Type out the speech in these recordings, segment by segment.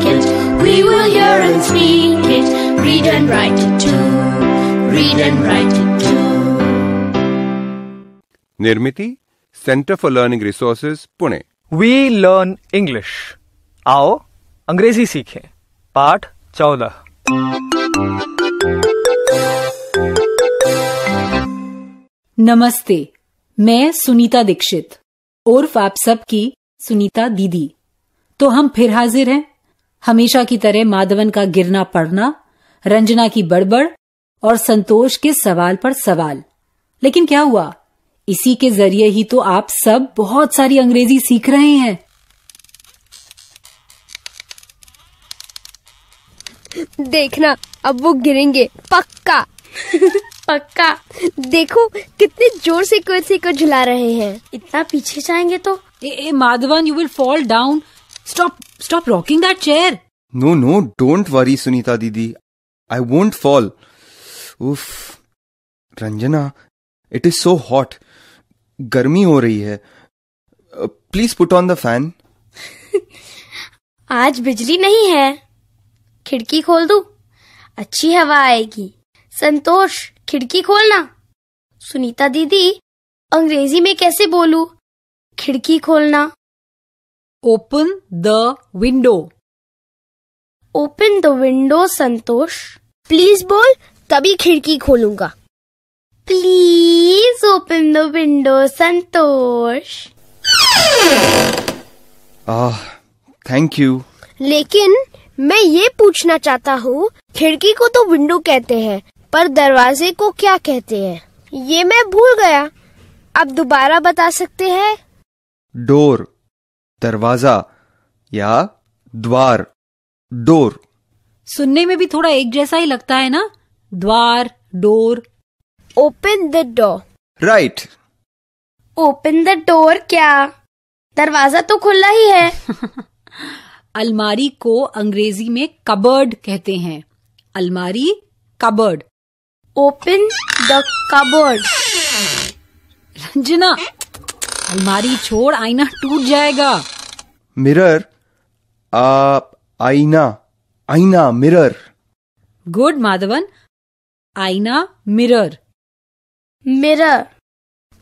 like it. We will hear and speak it. Read and write it too. Read and write it too. Nirmiti, centre for learning resources, Pune. We learn English. आओ अंग्रेजी सीखें। पाठ 14। नमस्ते, मैं सुनीता दीक्षित उर्फ आप सबकी सुनीता दीदी। तो हम फिर हाजिर हैं, हमेशा की तरह माधवन का गिरना पड़ना, रंजना की बड़बड़ और संतोष के सवाल पर सवाल। लेकिन क्या हुआ, इसी के जरिए ही तो आप सब बहुत सारी अंग्रेजी सीख रहे हैं। देखना अब वो गिरेंगे पक्का। पक्का। देखो कितने जोर से कुर्सी को झुला रहे हैं। इतना पीछे जाएंगे तो। Madhavan, you will fall down. Stop rocking that chair. No, don't worry Sunita didi, I won't fall. उफ, Ranjana, it is so hot, गर्मी हो रही है। Please put on the fan. आज बिजली नहीं है, खिड़की खोल दूं? अच्छी हवा आएगी। संतोष, खिड़की खोलना। सुनीता दीदी, अंग्रेजी में कैसे बोलूं? खिड़की खोलना। Open the window. Open the window Santosh. Please बोल, तभी खिड़की खोलूंगा। Please open the window Santosh. Thank you. लेकिन मैं ये पूछना चाहता हूँ, खिड़की को तो विंडो कहते हैं, पर दरवाजे को क्या कहते हैं? ये मैं भूल गया, अब दोबारा बता सकते हैं? डोर, दरवाजा या द्वार। डोर। सुनने में भी थोड़ा एक जैसा ही लगता है ना, द्वार, door. Open the door. Right. Open the door क्या? दरवाजा तो खुला ही है। अलमारी को अंग्रेजी में कबर्ड कहते हैं। अलमारी, cupboard. Open the cupboard. Ranjana, अलमारी छोड़, आईना टूट जाएगा। मिरर, आईना, मिरर। गुड माधवन, आईना, mirror. Mirror.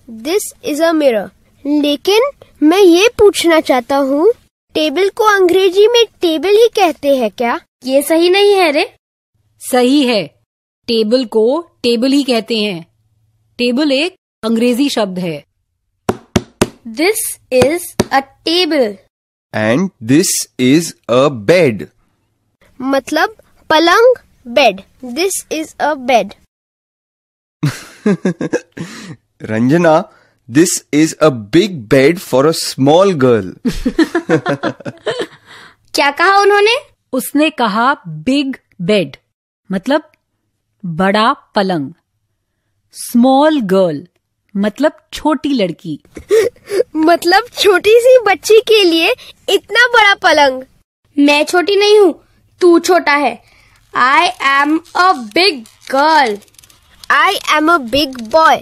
This is a mirror. लेकिन मैं ये पूछना चाहता हूँ, टेबल को अंग्रेजी में टेबल ही कहते हैं क्या? ये सही नहीं है रे। सही है, टेबल को टेबल ही कहते हैं। टेबल एक अंग्रेजी शब्द है। This is a table. And this is a bed. मतलब पलंग, bed. This is a bed. Ranjana, this is a big bed for a small girl. क्या कहा उन्होंने? उसने कहा बिग बेड, मतलब बड़ा पलंग। स्मॉल गर्ल मतलब छोटी लड़की। मतलब छोटी सी बच्ची के लिए इतना बड़ा पलंग। मैं छोटी नहीं हूँ, तू छोटा है। I am a big girl. I am a big boy.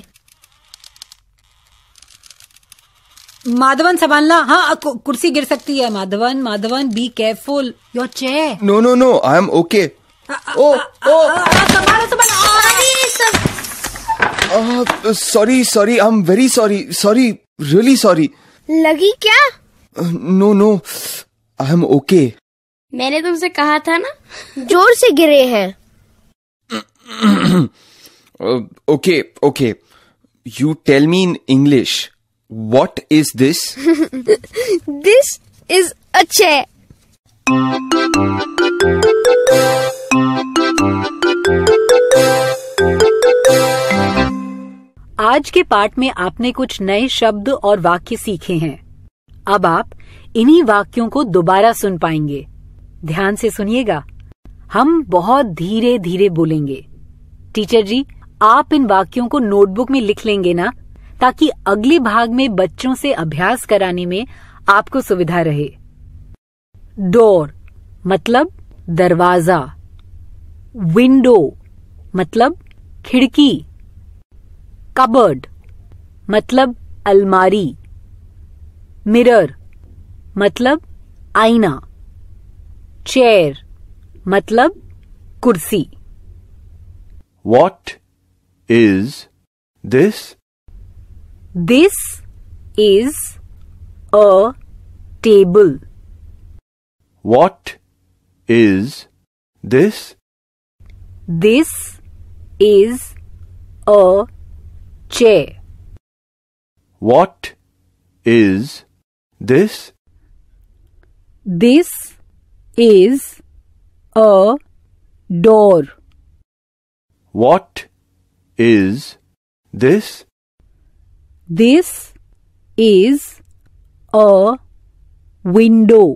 Madhavan संभालना, हाँ कुर्सी गिर सकती है। Madhavan be careful, your chair. No, I am okay. Sorry, I am very sorry, really sorry. लगी क्या? No, I am okay. मैंने तुमसे कहा था ना। जोर से गिरे हैं। Okay. You tell me in English. What is this? This is a chair. आज के पाठ में आपने कुछ नए शब्द और वाक्य सीखे हैं। अब आप इन्हीं वाक्यों को दोबारा सुन पाएंगे। ध्यान से सुनिएगा, हम बहुत धीरे धीरे बोलेंगे। टीचर जी, आप इन वाक्यों को नोटबुक में लिख लेंगे ना, ताकि अगले भाग में बच्चों से अभ्यास कराने में आपको सुविधा रहे। डोर मतलब दरवाजा। विंडो मतलब खिड़की। कबर्ड मतलब अलमारी। मिरर मतलब आईना। चेयर मतलब कुर्सी। What is this? This is a table. What is this? This is a chair. What is this? This is a door. What is this? This is a window.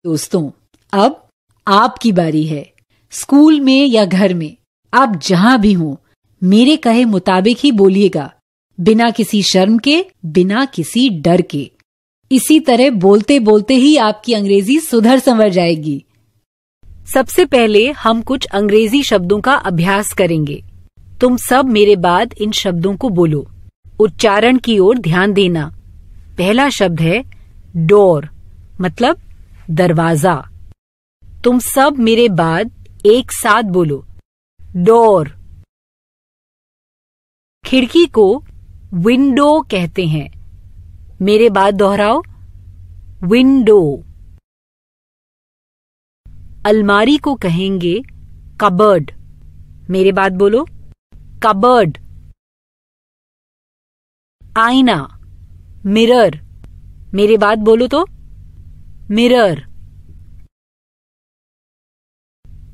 दोस्तों, अब आपकी बारी है। स्कूल में या घर में, आप जहां भी हों, मेरे कहे मुताबिक ही बोलिएगा, बिना किसी शर्म के, बिना किसी डर के। इसी तरह बोलते बोलते ही आपकी अंग्रेजी सुधर संवर जाएगी। सबसे पहले हम कुछ अंग्रेजी शब्दों का अभ्यास करेंगे। तुम सब मेरे बाद इन शब्दों को बोलो। उच्चारण की ओर ध्यान देना। पहला शब्द है डोर, मतलब दरवाजा। तुम सब मेरे बाद एक साथ बोलो, डोर। खिड़की को विंडो कहते हैं। मेरे बाद दोहराओ, विंडो। अलमारी को कहेंगे कबर्ड। मेरे बाद बोलो, कबर्ड। आईना, मिरर। मेरे बाद बोलो तो, मिरर।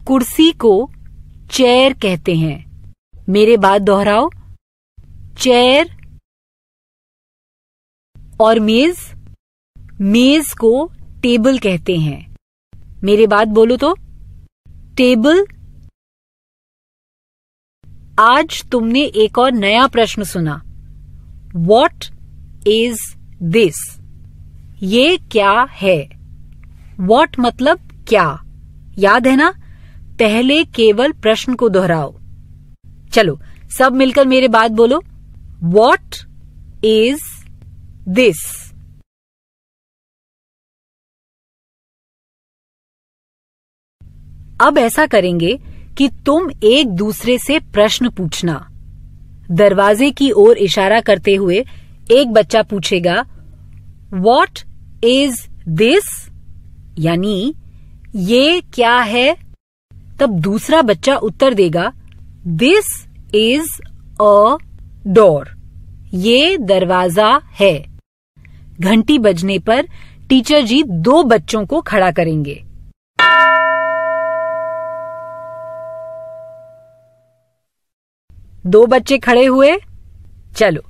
कुर्सी को चेयर कहते हैं। मेरे बाद दोहराओ, चेयर। और मेज, मेज को टेबल कहते हैं। मेरे बाद बोलो तो, टेबल। आज तुमने एक और नया प्रश्न सुना, What is this? ये क्या है? What मतलब क्या? याद है ना? पहले केवल प्रश्न को दोहराओ। चलो सब मिलकर मेरे बाद बोलो, What is this? अब ऐसा करेंगे कि तुम एक दूसरे से प्रश्न पूछना। दरवाजे की ओर इशारा करते हुए एक बच्चा पूछेगा, What is this? यानी ये क्या है? तब दूसरा बच्चा उत्तर देगा, This is a door. ये दरवाजा है। घंटी बजने पर टीचर जी दो बच्चों को खड़ा करेंगे। दो बच्चे खड़े हुए। चलो,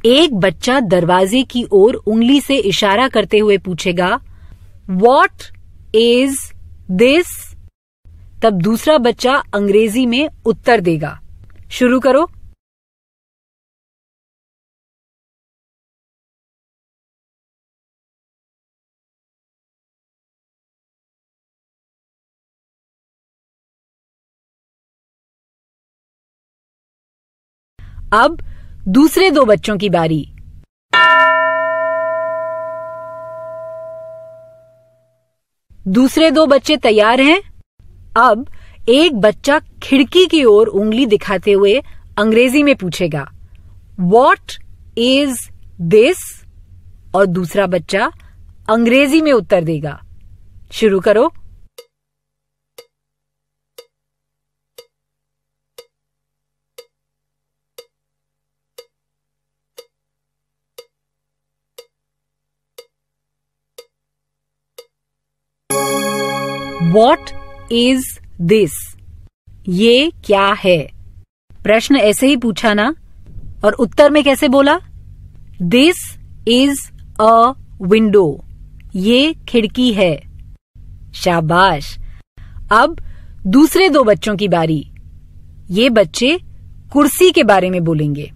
एक बच्चा दरवाजे की ओर उंगली से इशारा करते हुए पूछेगा, What is this? तब दूसरा बच्चा अंग्रेजी में उत्तर देगा। शुरू करो। अब दूसरे दो बच्चों की बारी। दूसरे दो बच्चे तैयार हैं? अब एक बच्चा खिड़की की ओर उंगली दिखाते हुए अंग्रेजी में पूछेगा, What is this? और दूसरा बच्चा अंग्रेजी में उत्तर देगा। शुरू करो। What is this? ये क्या है? प्रश्न ऐसे ही पूछा ना? और उत्तर में कैसे बोला? This is a window. ये खिड़की है। शाबाश। अब दूसरे दो बच्चों की बारी। ये बच्चे कुर्सी के बारे में बोलेंगे।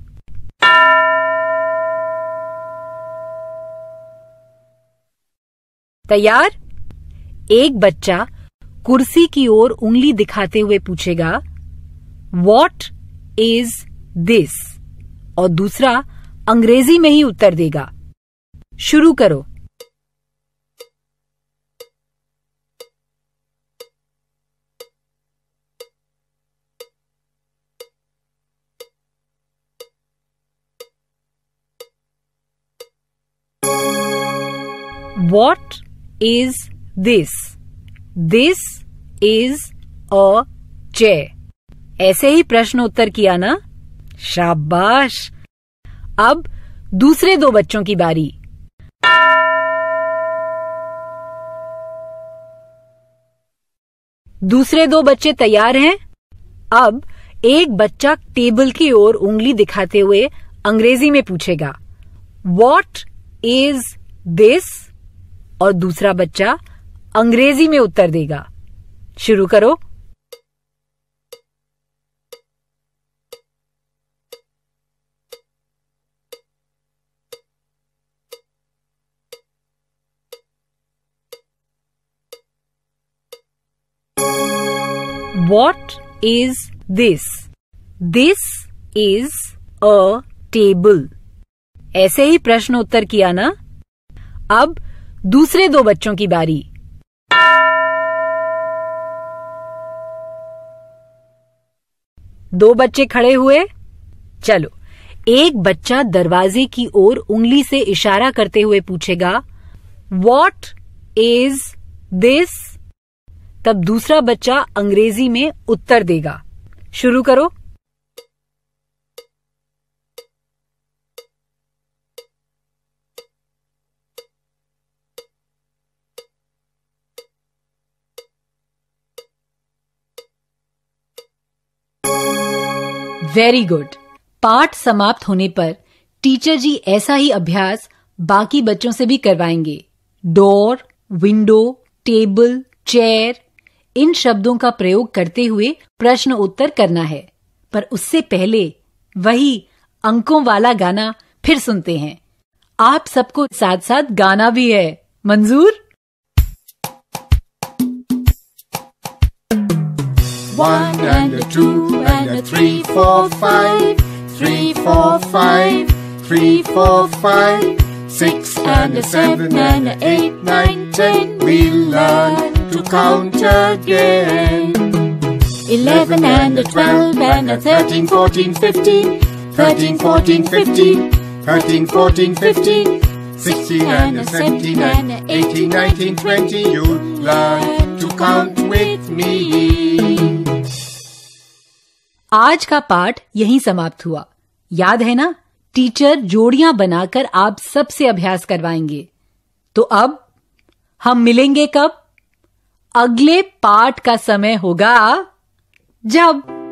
तैयार? एक बच्चा कुर्सी की ओर उंगली दिखाते हुए पूछेगा, What is this? और दूसरा अंग्रेजी में ही उत्तर देगा। शुरू करो। What is this? This is a chair. ऐसे ही प्रश्न उत्तर किया ना? शाबाश। अब दूसरे दो बच्चों की बारी। दूसरे दो बच्चे तैयार हैं? अब एक बच्चा टेबल की ओर उंगली दिखाते हुए अंग्रेजी में पूछेगा, What is this? और दूसरा बच्चा अंग्रेजी में उत्तर देगा। शुरू करो। What is this? This is a table. ऐसे ही प्रश्न उत्तर किया ना? अब दूसरे दो बच्चों की बारी। दो बच्चे खड़े हुए। चलो, एक बच्चा दरवाजे की ओर उंगली से इशारा करते हुए पूछेगा, What is this? तब दूसरा बच्चा अंग्रेजी में उत्तर देगा। शुरू करो। Very good. पाठ समाप्त होने पर टीचर जी ऐसा ही अभ्यास बाकी बच्चों से भी करवाएंगे। डोर, विंडो, टेबल, चेयर, इन शब्दों का प्रयोग करते हुए प्रश्न उत्तर करना है। पर उससे पहले वही अंकों वाला गाना फिर सुनते हैं। आप सबको साथ साथ गाना भी है। मंजूर? 1 and a 2 and a 3, 4, 5. 3, 4, 5. 3, 4, 5. 6 and a 7 and a 8, 9, 10. We'll learn to count again. 11 and a 12 and a 13, 14, 15. 13, 14, 15. 13, 14, 15. 16 and a 17 and a 18, 19, 20. You'll learn to count with me. आज का पाठ यहीं समाप्त हुआ। याद है ना? टीचर जोड़ियां बनाकर आप सबसे अभ्यास करवाएंगे। तो अब हम मिलेंगे कब? अगले पाठ का समय होगा जब